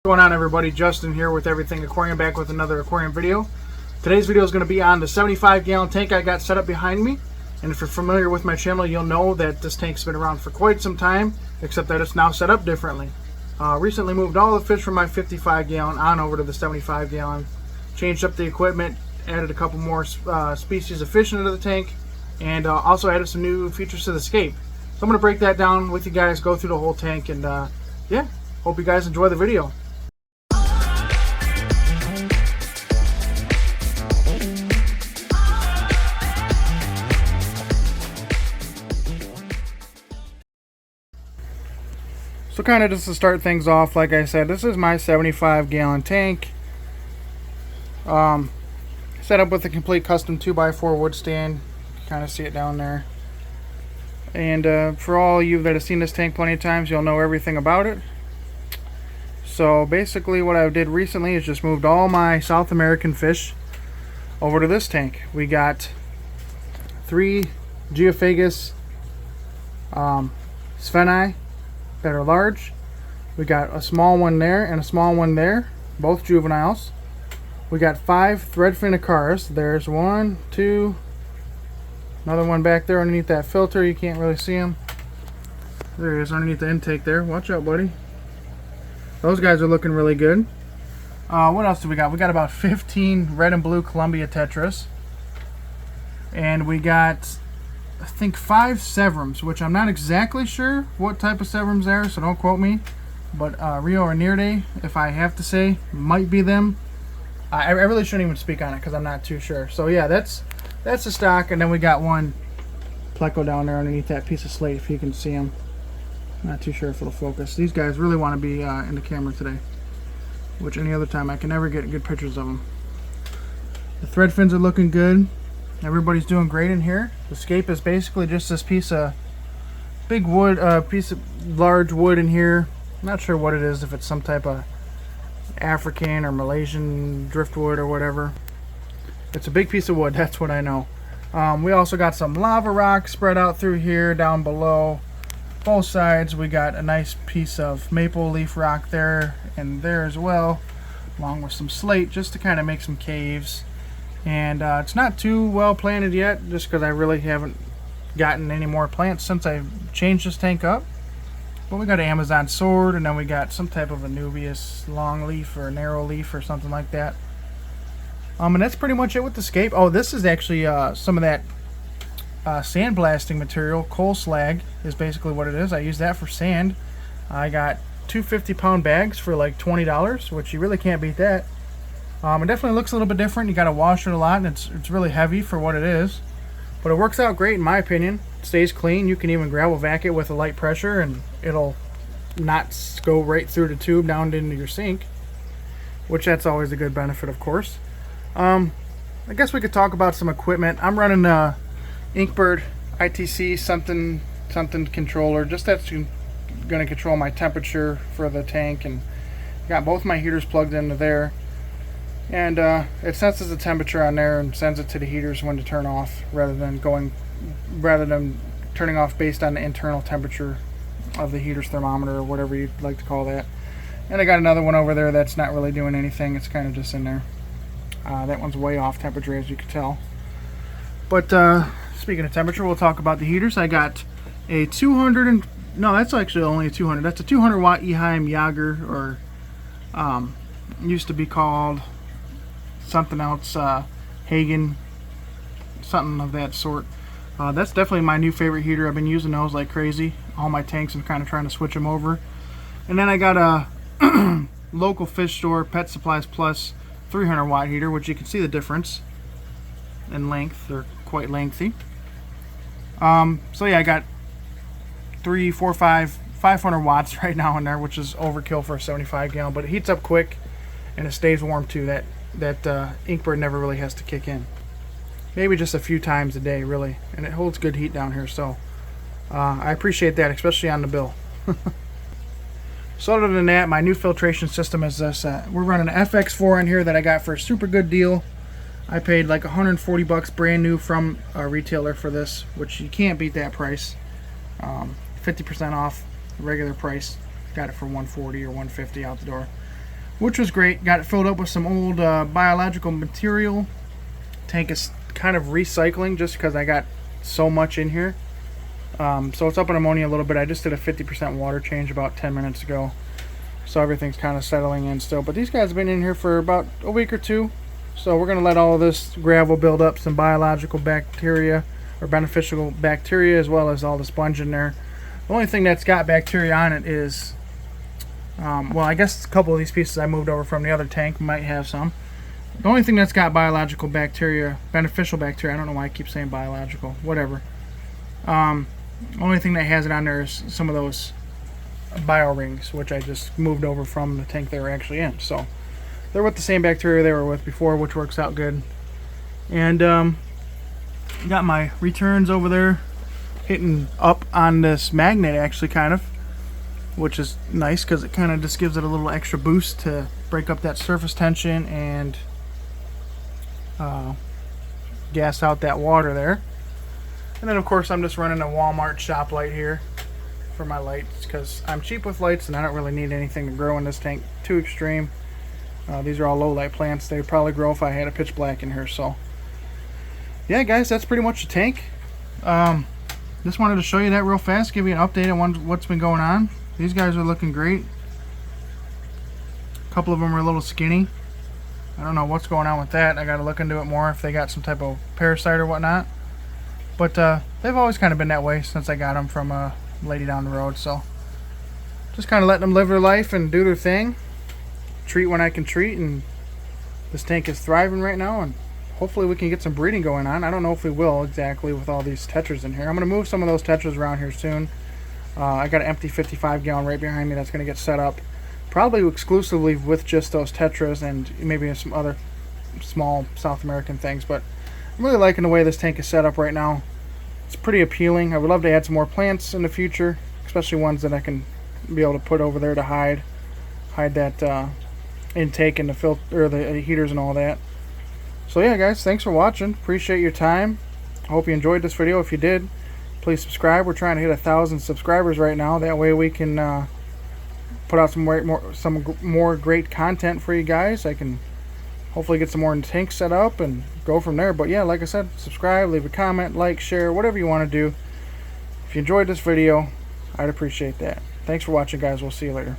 What's going on, everybody? Justin here with Everything Aquarium, back with another aquarium video. Today's video is going to be on the 75-gallon tank I got set up behind me. And if you're familiar with my channel, you'll know that this tank's been around for quite some time, except that it's now set up differently. Recently moved all the fish from my 55-gallon on over to the 75-gallon. Changed up the equipment, added a couple more species of fish into the tank, and also added some new features to the scape. So I'm going to break that down with you guys, go through the whole tank, and yeah, hope you guys enjoy the video. So kind of just to start things off, like I said, this is my 75-gallon tank. Set up with a complete custom 2x4 wood stand. You can kind of see it down there. And for all you that have seen this tank plenty of times, you'll know everything about it. So basically what I did recently is just moved all my South American fish over to this tank. We got 3 Geophagus Spheni that are large. We got a small one there and a small one there, both juveniles. We got 5 threadfin Acaras. There's 1, 2, another one back there underneath that filter. You can't really see him. There he is underneath the intake there. Watch out, buddy. Those guys are looking really good. What else do we got? We got about 15 red and blue Columbia Tetras. And we got, I think, 5 Severums, which I'm not exactly sure what type of Severums they are, so don't quote me. But Rio or Nirde, if I have to say, might be them. I really shouldn't even speak on it because I'm not too sure. So yeah, that's the stock. And then we got one Pleco down there underneath that piece of slate, if you can see him. Not too sure if it'll focus. These guys really want to be in the camera today, which any other time I can never get good pictures of them. The thread fins are looking good. Everybody's doing great in here. The scape is basically just this piece of big wood, piece of large wood in here. I'm not sure what it is, if it's some type of African or Malaysian driftwood or whatever. It's a big piece of wood, that's what I know. We also got some lava rock spread out through here, down below. Both sides we got a nice piece of maple leaf rock there and there as well, along with some slate just to kind of make some caves. And it's not too well planted yet, just because I really haven't gotten any more plants since I changed this tank up. But we got an Amazon sword, and then we got some type of Anubias long leaf or narrow leaf or something like that. And that's pretty much it with the scape. Oh, this is actually some of that sandblasting material. Coal slag is basically what it is. I use that for sand. I got 2 50-pound bags for like $20, which you really can't beat that. It definitely looks a little bit different. You got to wash it a lot, and it's really heavy for what it is. But it works out great in my opinion. It stays clean. You can even gravel vac it with a light pressure, and it'll not go right through the tube down into your sink, which that's always a good benefit, of course. I guess we could talk about some equipment. I'm running a Inkbird ITC something controller, just that's going to control my temperature for the tank, and got both my heaters plugged into there. And it senses the temperature on there and sends it to the heaters when to turn off, rather than turning off based on the internal temperature of the heater's thermometer or whatever you'd like to call that. And I got another one over there that's not really doing anything. It's kind of just in there. That one's way off temperature, as you can tell. But speaking of temperature, we'll talk about the heaters. I got a 200 and no, that's actually only a 200. That's a 200 watt Eheim Jager, or used to be called something else, Hagen, something of that sort. That's definitely my new favorite heater. I've been using those like crazy. All my tanks, I'm kind of trying to switch them over. And then I got a local fish store, Pet Supplies Plus 300 watt heater, which you can see the difference in length. They're quite lengthy. So yeah, I got 3, 4, 5, 500 watts right now in there, which is overkill for a 75 gallon, but it heats up quick and it stays warm too. That Inkbird never really has to kick in. Maybe just a few times a day, really, and it holds good heat down here, so I appreciate that, especially on the bill. So other than that, my new filtration system is this. We're running an FX4 in here that I got for a super good deal. I paid like 140 bucks brand new from a retailer for this, which you can't beat that price. 50% off the regular price. Got it for 140 or 150 out the door. which was great. Got it filled up with some old biological material. Tank is kind of recycling just because I got so much in here. So it's up in ammonia a little bit. I just did a 50% water change about 10 minutes ago. So everything's kind of settling in still. But these guys have been in here for about a week or two. So we're going to let all of this gravel build up some biological bacteria, or beneficial bacteria, as well as all the sponge in there. The only thing that's got bacteria on it is, well, I guess a couple of these pieces I moved over from the other tank might have some. The only thing that's got biological bacteria, beneficial bacteria, I don't know why I keep saying biological, whatever. Only thing that has it on there is some of those bio rings, which I just moved over from the tank they were actually in. So they're with the same bacteria they were with before, which works out good. And got my returns over there hitting up on this magnet, actually, kind of, which is nice because it kind of just gives it a little extra boost to break up that surface tension and gas out that water there. And then of course I'm just running a Walmart shop light here for my lights because I'm cheap with lights and I don't really need anything to grow in this tank too extreme. These are all low light plants. They would probably grow if I had a pitch black in here. So yeah, guys, that's pretty much the tank. Just wanted to show you that real fast, give you an update on what's been going on. These guys are looking great. A couple of them are a little skinny. I don't know what's going on with that. I got to look into it more if they got some type of parasite or whatnot. But they've always kind of been that way since I got them from a lady down the road. So just kind of letting them live their life and do their thing. Treat when I can treat, and this tank is thriving right now, and hopefully we can get some breeding going on. I don't know if we will exactly with all these tetras in here. I'm going to move some of those tetras around here soon. I got an empty 55 gallon right behind me that's going to get set up, probably exclusively with just those tetras and maybe some other small South American things. But I'm really liking the way this tank is set up right now. It's pretty appealing. I would love to add some more plants in the future, especially ones that I can be able to put over there to hide that intake and the filter or the heaters and all that. So yeah, guys, thanks for watching. Appreciate your time. I hope you enjoyed this video. If you did, please subscribe. We're trying to hit 1,000 subscribers right now. That way we can put out some more great content for you guys. I can hopefully get some more tanks set up and go from there. But yeah, like I said, subscribe, leave a comment, like, share, whatever you want to do. If you enjoyed this video, I'd appreciate that. Thanks for watching, guys. We'll see you later.